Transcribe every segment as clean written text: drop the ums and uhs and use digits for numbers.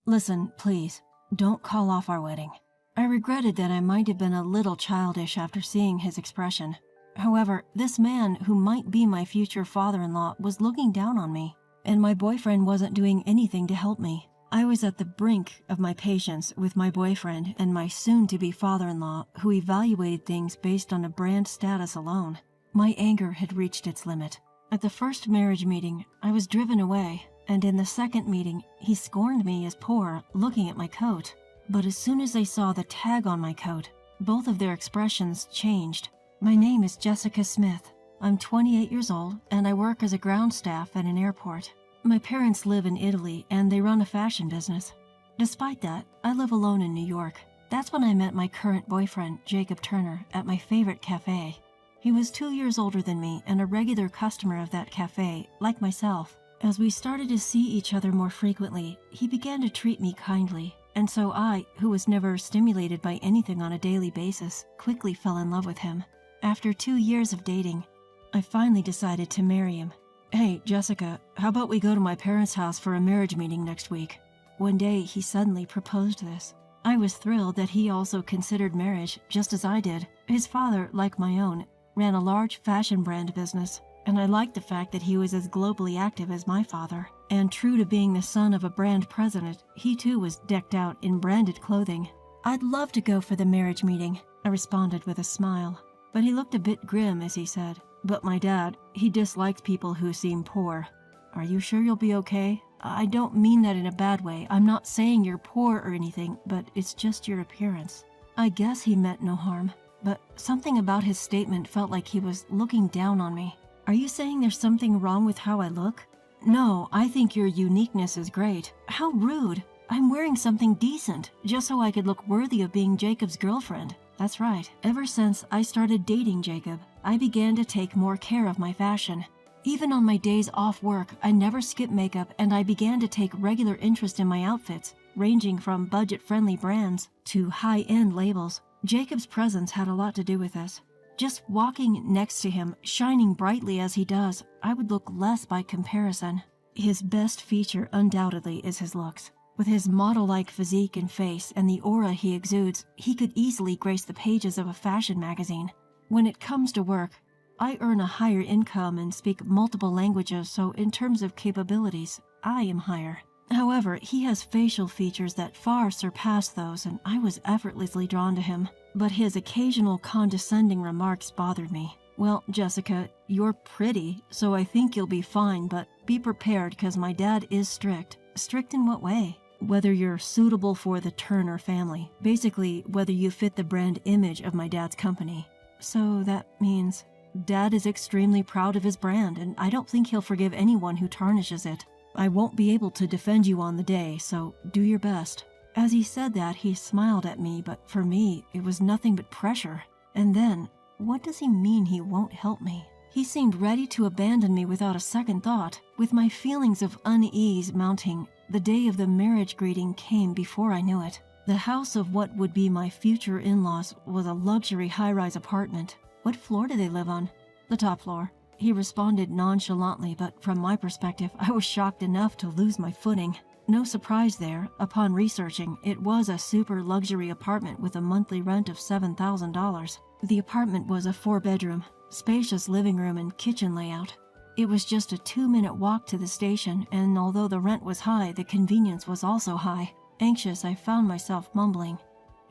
Listen, please, don't call off our wedding. I regretted that I might have been a little childish after seeing his expression. However, this man who might be my future father-in-law was looking down on me, and my boyfriend wasn't doing anything to help me. I was at the brink of my patience with my boyfriend and my soon-to-be father-in-law who evaluated things based on a brand status alone. My anger had reached its limit. At the first marriage meeting, I was driven away, and in the second meeting, he scorned me as poor, looking at my coat. But as soon as they saw the tag on my coat, both of their expressions changed. My name is Jessica Smith. I'm 28 years old, and I work as a ground staff at an airport. My parents live in Italy, and they run a fashion business. Despite that, I live alone in New York. That's when I met my current boyfriend, Jacob Turner, at my favorite cafe. He was 2 years older than me and a regular customer of that cafe, like myself. As we started to see each other more frequently, he began to treat me kindly, and so I, who was never stimulated by anything on a daily basis, quickly fell in love with him. After 2 years of dating, I finally decided to marry him. Hey, Jessica, how about we go to my parents' house for a marriage meeting next week? One day, he suddenly proposed this. I was thrilled that he also considered marriage, just as I did. His father, like my own, ran a large fashion brand business, and I liked the fact that he was as globally active as my father. And true to being the son of a brand president, he too was decked out in branded clothing. I'd love to go for the marriage meeting, I responded with a smile. But he looked a bit grim as he said, but my dad, he dislikes people who seem poor. Are you sure you'll be okay? I don't mean that in a bad way. I'm not saying you're poor or anything, but it's just your appearance. I guess he meant no harm, but something about his statement felt like he was looking down on me. Are you saying there's something wrong with how I look? No, I think your uniqueness is great. How rude. I'm wearing something decent, just so I could look worthy of being Jacob's girlfriend. That's right. Ever since I started dating Jacob, I began to take more care of my fashion. Even on my days off work, I never skip makeup, and I began to take regular interest in my outfits, ranging from budget-friendly brands to high-end labels. Jacob's presence had a lot to do with this. Just walking next to him, shining brightly as he does, I would look less by comparison. His best feature undoubtedly is his looks. With his model-like physique and face and the aura he exudes, he could easily grace the pages of a fashion magazine. When it comes to work, I earn a higher income and speak multiple languages, so in terms of capabilities, I am higher. However, he has facial features that far surpass those, and I was effortlessly drawn to him. But his occasional condescending remarks bothered me. Well, Jessica, you're pretty, so I think you'll be fine, but be prepared because my dad is strict. Strict in what way? Whether you're suitable for the Turner family. Basically, whether you fit the brand image of my dad's company. So that means Dad is extremely proud of his brand, and I don't think he'll forgive anyone who tarnishes it. I won't be able to defend you on the day, so do your best. As he said that, he smiled at me, but for me, it was nothing but pressure. And then, what does he mean he won't help me? He seemed ready to abandon me without a second thought. With my feelings of unease mounting, the day of the marriage greeting came before I knew it. The house of what would be my future in-laws was a luxury high-rise apartment. What floor do they live on? The top floor. He responded nonchalantly, but from my perspective, I was shocked enough to lose my footing. No surprise there. Upon researching, it was a super luxury apartment with a monthly rent of $7,000. The apartment was a 4-bedroom, spacious living room and kitchen layout. It was just a 2-minute walk to the station, and although the rent was high, the convenience was also high. Anxious, I found myself mumbling,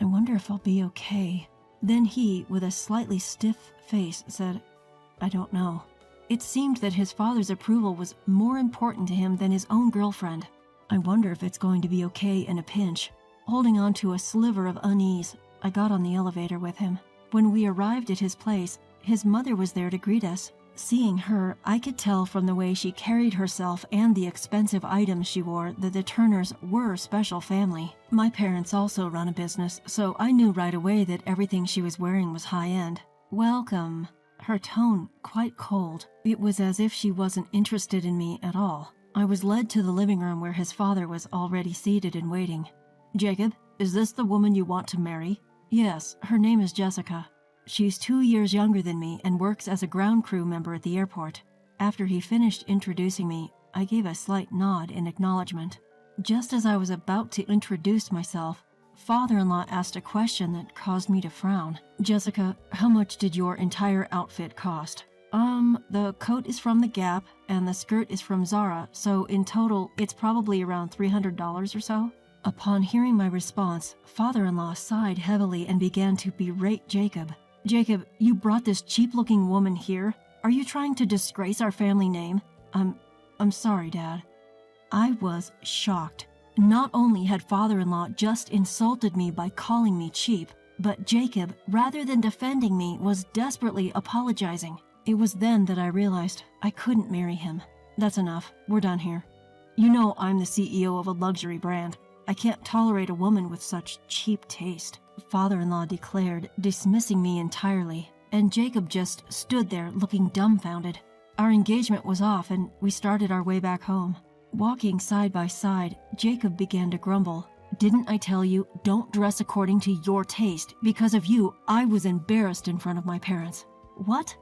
I wonder if I'll be okay. Then he, with a slightly stiff face, said, I don't know. It seemed that his father's approval was more important to him than his own girlfriend. I wonder if it's going to be okay in a pinch. Holding on to a sliver of unease, I got on the elevator with him. When we arrived at his place, his mother was there to greet us. Seeing her, I could tell from the way she carried herself and the expensive items she wore that the Turners were a special family. My parents also run a business, so I knew right away that everything she was wearing was high-end. Welcome. Her tone quite cold. It was as if she wasn't interested in me at all. I was led to the living room where his father was already seated and waiting. Jacob, is this the woman you want to marry? Yes, her name is Jessica. She's 2 years younger than me and works as a ground crew member at the airport. After he finished introducing me, I gave a slight nod in acknowledgement. Just as I was about to introduce myself, father-in-law asked a question that caused me to frown. "Jessica, how much did your entire outfit cost?" The coat is from the Gap and the skirt is from Zara, so in total, it's probably around $300 or so." Upon hearing my response, father-in-law sighed heavily and began to berate Jacob. "Jacob, you brought this cheap-looking woman here? Are you trying to disgrace our family name?" I'm sorry, Dad." I was shocked. Not only had father-in-law just insulted me by calling me cheap, but Jacob, rather than defending me, was desperately apologizing. It was then that I realized I couldn't marry him. "That's enough. We're done here. You know I'm the CEO of a luxury brand. I can't tolerate a woman with such cheap taste," father-in-law declared, dismissing me entirely, and Jacob just stood there looking dumbfounded. Our engagement was off and we started our way back home. Walking side by side, Jacob began to grumble. "Didn't I tell you, don't dress according to your taste? Because of you, I was embarrassed in front of my parents." "What?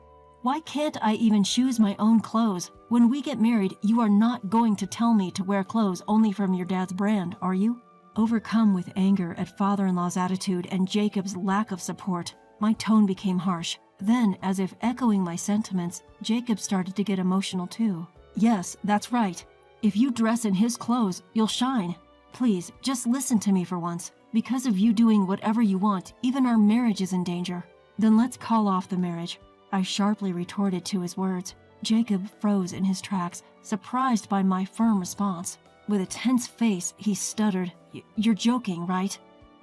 Why can't I even choose my own clothes? When we get married, you are not going to tell me to wear clothes only from your dad's brand, are you?" Overcome with anger at father-in-law's attitude and Jacob's lack of support, my tone became harsh. Then, as if echoing my sentiments, Jacob started to get emotional too. "Yes, that's right. If you dress in his clothes, you'll shine. Please, just listen to me for once. Because of you doing whatever you want, even our marriage is in danger." "Then let's call off the marriage," I sharply retorted to his words. Jacob froze in his tracks, surprised by my firm response. With a tense face, he stuttered, "You're joking, right?"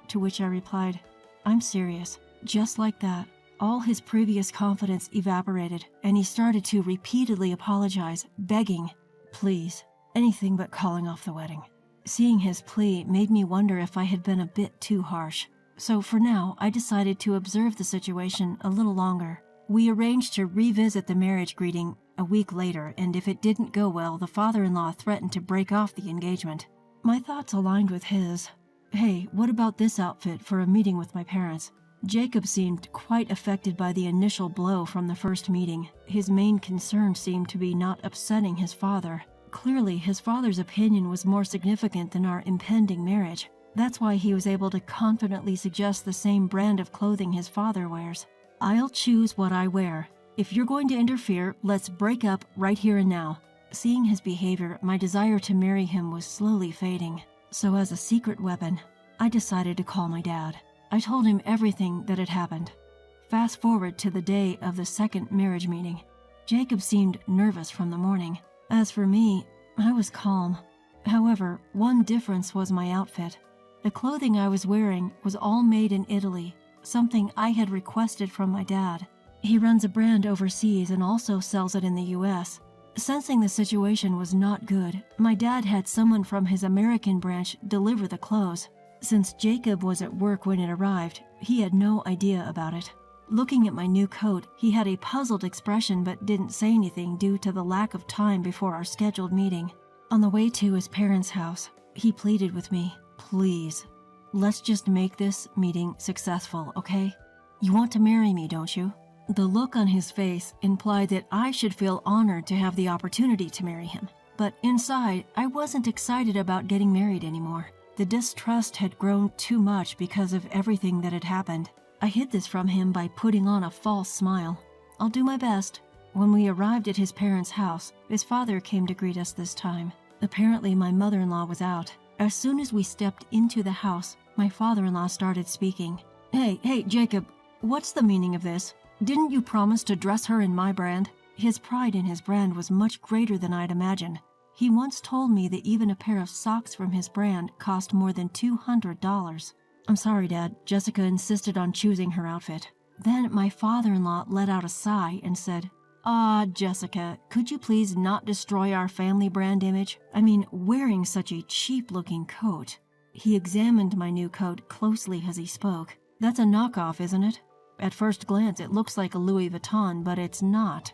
To which I replied, "I'm serious." Just like that, all his previous confidence evaporated, and he started to repeatedly apologize, begging, "Please, anything but calling off the wedding." Seeing his plea made me wonder if I had been a bit too harsh. So for now, I decided to observe the situation a little longer. We arranged to revisit the marriage greeting a week later, and if it didn't go well, the father-in-law threatened to break off the engagement. My thoughts aligned with his. "Hey, what about this outfit for a meeting with my parents?" Jacob seemed quite affected by the initial blow from the first meeting. His main concern seemed to be not upsetting his father. Clearly, his father's opinion was more significant than our impending marriage. That's why he was able to confidently suggest the same brand of clothing his father wears. "I'll choose what I wear. If you're going to interfere, let's break up right here and now." Seeing his behavior, my desire to marry him was slowly fading. So as a secret weapon, I decided to call my dad. I told him everything that had happened. Fast forward to the day of the second marriage meeting. Jacob seemed nervous from the morning. As for me, I was calm. However, one difference was my outfit. The clothing I was wearing was all made in Italy, something I had requested from my dad. He runs a brand overseas and also sells it in the US. Sensing the situation was not good, my dad had someone from his American branch deliver the clothes. Since Jacob was at work when it arrived, he had no idea about it. Looking at my new coat, he had a puzzled expression but didn't say anything due to the lack of time before our scheduled meeting. On the way to his parents' house, he pleaded with me, "Please, let's just make this meeting successful, okay? You want to marry me, don't you?" The look on his face implied that I should feel honored to have the opportunity to marry him. But inside, I wasn't excited about getting married anymore. The distrust had grown too much because of everything that had happened. I hid this from him by putting on a false smile. "I'll do my best." When we arrived at his parents' house, his father came to greet us this time. Apparently, my mother-in-law was out. As soon as we stepped into the house, my father-in-law started speaking. Hey, Jacob, what's the meaning of this? Didn't you promise to dress her in my brand?" His pride in his brand was much greater than I'd imagined. He once told me that even a pair of socks from his brand cost more than $200. "I'm sorry, Dad. Jessica insisted on choosing her outfit." Then my father-in-law let out a sigh and said, Jessica, could you please not destroy our family brand image? I mean, wearing such a cheap-looking coat." He examined my new coat closely as he spoke. "That's a knockoff, isn't it? At first glance, it looks like a Louis Vuitton, but it's not."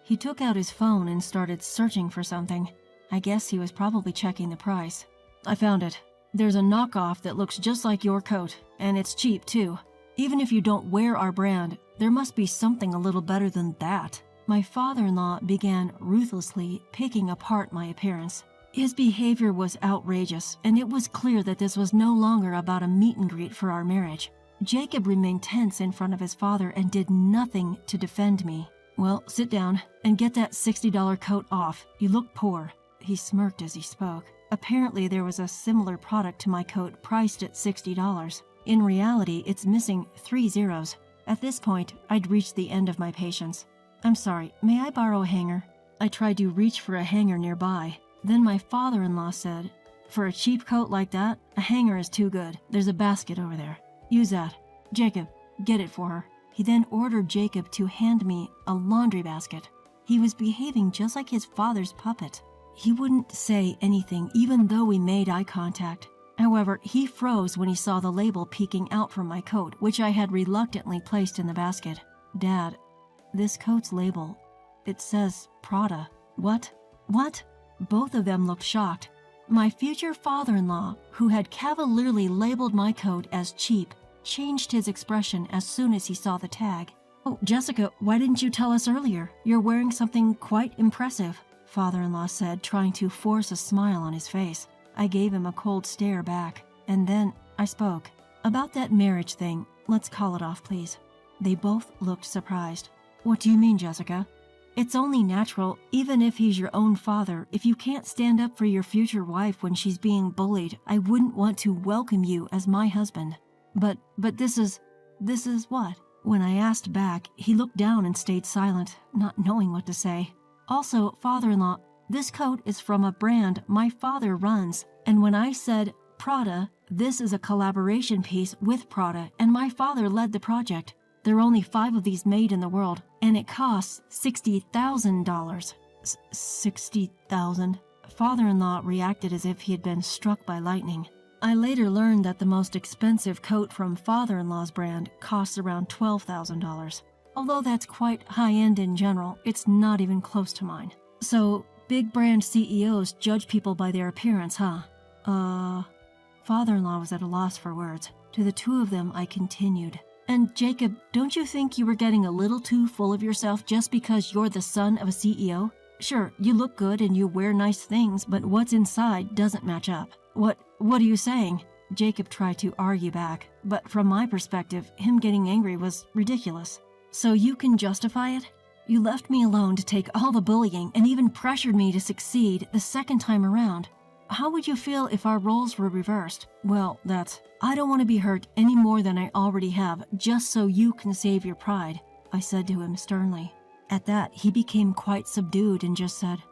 He took out his phone and started searching for something. I guess he was probably checking the price. "I found it. There's a knockoff that looks just like your coat, and it's cheap too. Even if you don't wear our brand, there must be something a little better than that." My father-in-law began ruthlessly picking apart my appearance. His behavior was outrageous, and it was clear that this was no longer about a meet and greet for our marriage. Jacob remained tense in front of his father and did nothing to defend me. "Well, sit down and get that $60 coat off. You look poor." He smirked as he spoke. Apparently, there was a similar product to my coat priced at $60. In reality, it's missing 3 zeros. At this point, I'd reached the end of my patience. "I'm sorry, may I borrow a hanger?" I tried to reach for a hanger nearby. Then my father-in-law said, "For a cheap coat like that, a hanger is too good. There's a basket over there. Use that. Jacob, get it for her." He then ordered Jacob to hand me a laundry basket. He was behaving just like his father's puppet. He wouldn't say anything even though we made eye contact. However, he froze when he saw the label peeking out from my coat, which I had reluctantly placed in the basket. "Dad, this coat's label, it says Prada." "What? What?" Both of them looked shocked. My future father-in-law, who had cavalierly labeled my coat as cheap, changed his expression as soon as he saw the tag. "Oh, Jessica, why didn't you tell us earlier? You're wearing something quite impressive," father-in-law said, trying to force a smile on his face. I gave him a cold stare back, and then I spoke. "About that marriage thing, let's call it off, please." They both looked surprised. "What do you mean, Jessica?" "It's only natural, even if he's your own father. If you can't stand up for your future wife when she's being bullied, I wouldn't want to welcome you as my husband." But this is what?" When I asked back, he looked down and stayed silent, not knowing what to say. "Also, father-in-law, this coat is from a brand my father runs, and when I said Prada, this is a collaboration piece with Prada, and my father led the project. There are only 5 of these made in the world, and it costs $60,000. $60,000? Father-in-law reacted as if he had been struck by lightning. I later learned that the most expensive coat from father-in-law's brand costs around $12,000. Although that's quite high-end in general, it's not even close to mine. "So, big brand CEOs judge people by their appearance, huh?" Father-in-law was at a loss for words. To the two of them, I continued. "And Jacob, don't you think you were getting a little too full of yourself just because you're the son of a CEO? Sure, you look good and you wear nice things, but what's inside doesn't match up." What are you saying?" Jacob tried to argue back, but from my perspective, him getting angry was ridiculous. "So you can justify it? You left me alone to take all the bullying and even pressured me to succeed the second time around. How would you feel if our roles were reversed?" "Well, I don't want to be hurt any more than I already have, just so you can save your pride," I said to him sternly. At that, he became quite subdued and just said,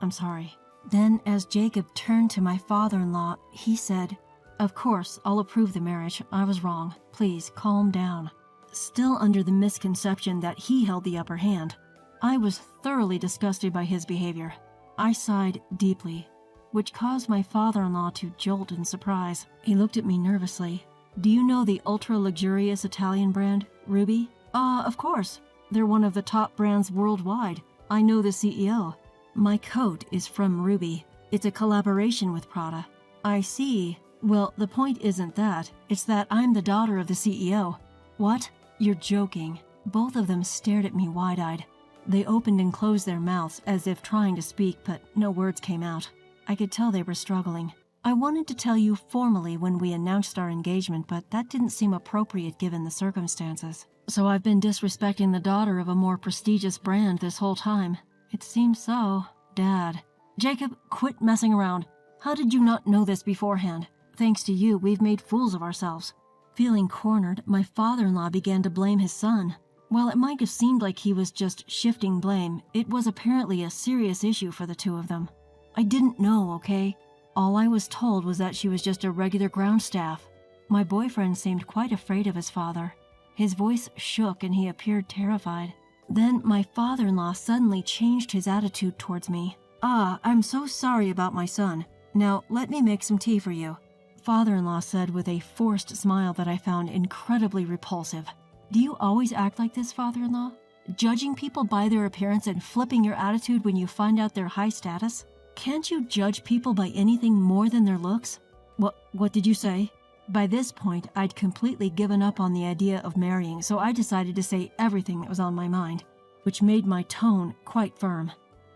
"I'm sorry." Then, as Jacob turned to my father-in-law, he said, "Of course, I'll approve the marriage. I was wrong. Please, calm down." Still under the misconception that he held the upper hand, I was thoroughly disgusted by his behavior. I sighed deeply, which caused my father-in-law to jolt in surprise. He looked at me nervously. "Do you know the ultra-luxurious Italian brand, Ruby?" Of course. They're one of the top brands worldwide. I know the CEO. My coat is from Ruby. It's a collaboration with Prada." "I see. Well, the point isn't that. It's that I'm the daughter of the CEO." "What? You're joking." Both of them stared at me wide-eyed. They opened and closed their mouths as if trying to speak, but no words came out. I could tell they were struggling. "I wanted to tell you formally when we announced our engagement, but that didn't seem appropriate given the circumstances. So I've been disrespecting the daughter of a more prestigious brand this whole time." "It seems so, Dad." "Jacob, quit messing around. How did you not know this beforehand? Thanks to you, we've made fools of ourselves." Feeling cornered, my father-in-law began to blame his son. While it might have seemed like he was just shifting blame, it was apparently a serious issue for the two of them. "I didn't know, okay? All I was told was that she was just a regular ground staff." My boyfriend seemed quite afraid of his father. His voice shook and he appeared terrified. Then my father-in-law suddenly changed his attitude towards me. "I'm so sorry about my son. Now, let me make some tea for you," father-in-law said with a forced smile that I found incredibly repulsive. "Do you always act like this, father-in-law? Judging people by their appearance and flipping your attitude when you find out their high status? Can't you judge people by anything more than their looks?" What did you say?" By this point, I'd completely given up on the idea of marrying, so I decided to say everything that was on my mind, which made my tone quite firm.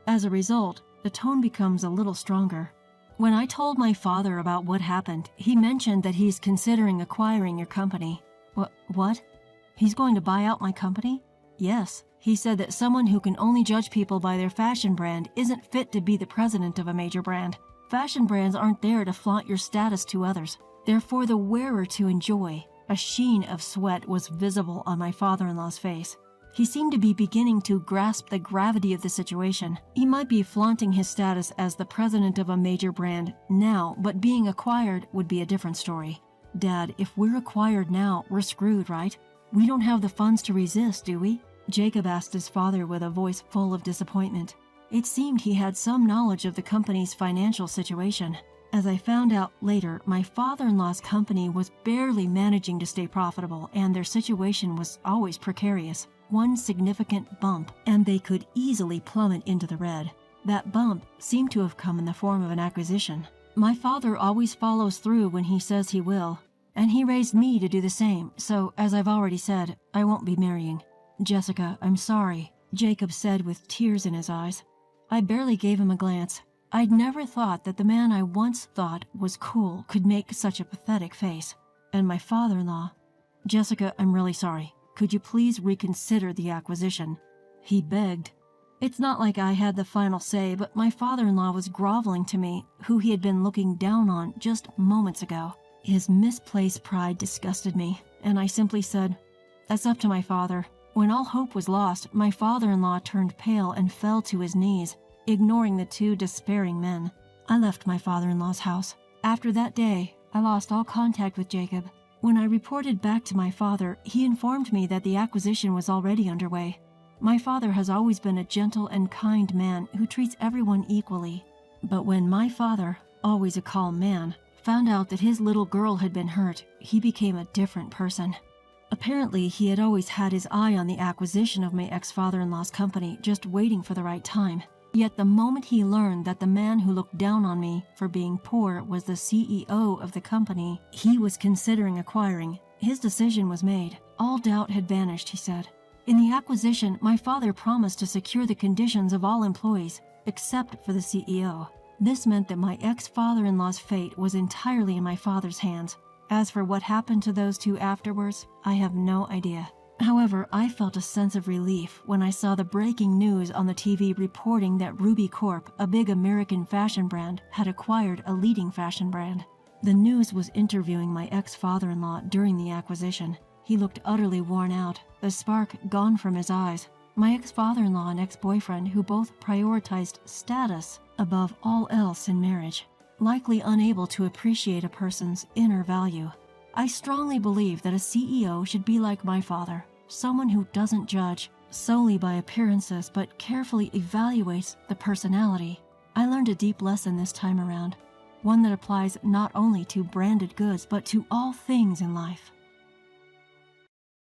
As a result, the tone becomes a little stronger. When I told my father about what happened, he mentioned that he's considering acquiring your company. What? He's going to buy out my company? Yes. He said that someone who can only judge people by their fashion brand isn't fit to be the president of a major brand. Fashion brands aren't there to flaunt your status to others. They're for the wearer to enjoy. A sheen of sweat was visible on my father-in-law's face. He seemed to be beginning to grasp the gravity of the situation. He might be flaunting his status as the president of a major brand now, but being acquired would be a different story. Dad, if we're acquired now, we're screwed, right? We don't have the funds to resist, do we? Jacob asked his father with a voice full of disappointment. It seemed he had some knowledge of the company's financial situation. As I found out later, my father-in-law's company was barely managing to stay profitable, and their situation was always precarious. One significant bump, and they could easily plummet into the red. That bump seemed to have come in the form of an acquisition. My father always follows through when he says he will, and he raised me to do the same, so as I've already said, I won't be marrying. Jessica, I'm sorry, Jacob said with tears in his eyes. I barely gave him a glance. I'd never thought that the man I once thought was cool could make such a pathetic face. And my father-in-law, Jessica, I'm really sorry. Could you please reconsider the acquisition? He begged. It's not like I had the final say, but my father-in-law was groveling to me, who he had been looking down on just moments ago. His misplaced pride disgusted me, and I simply said, "That's up to my father." When all hope was lost, my father-in-law turned pale and fell to his knees, ignoring the two despairing men. I left my father-in-law's house. After that day, I lost all contact with Jacob. When I reported back to my father, he informed me that the acquisition was already underway. My father has always been a gentle and kind man who treats everyone equally. But when my father, always a calm man, found out that his little girl had been hurt, he became a different person. Apparently, he had always had his eye on the acquisition of my ex-father-in-law's company, just waiting for the right time. Yet the moment he learned that the man who looked down on me for being poor was the CEO of the company he was considering acquiring, his decision was made. All doubt had vanished, he said. In the acquisition, my father promised to secure the conditions of all employees, except for the CEO. This meant that my ex-father-in-law's fate was entirely in my father's hands. As for what happened to those two afterwards, I have no idea. However, I felt a sense of relief when I saw the breaking news on the TV reporting that Ruby Corp, a big American fashion brand, had acquired a leading fashion brand. The news was interviewing my ex-father-in-law during the acquisition. He looked utterly worn out, the spark gone from his eyes. My ex-father-in-law and ex-boyfriend, who both prioritized status above all else in marriage, likely unable to appreciate a person's inner value. I strongly believe that a CEO should be like my father, someone who doesn't judge solely by appearances but carefully evaluates the personality. I learned a deep lesson this time around, one that applies not only to branded goods but to all things in life.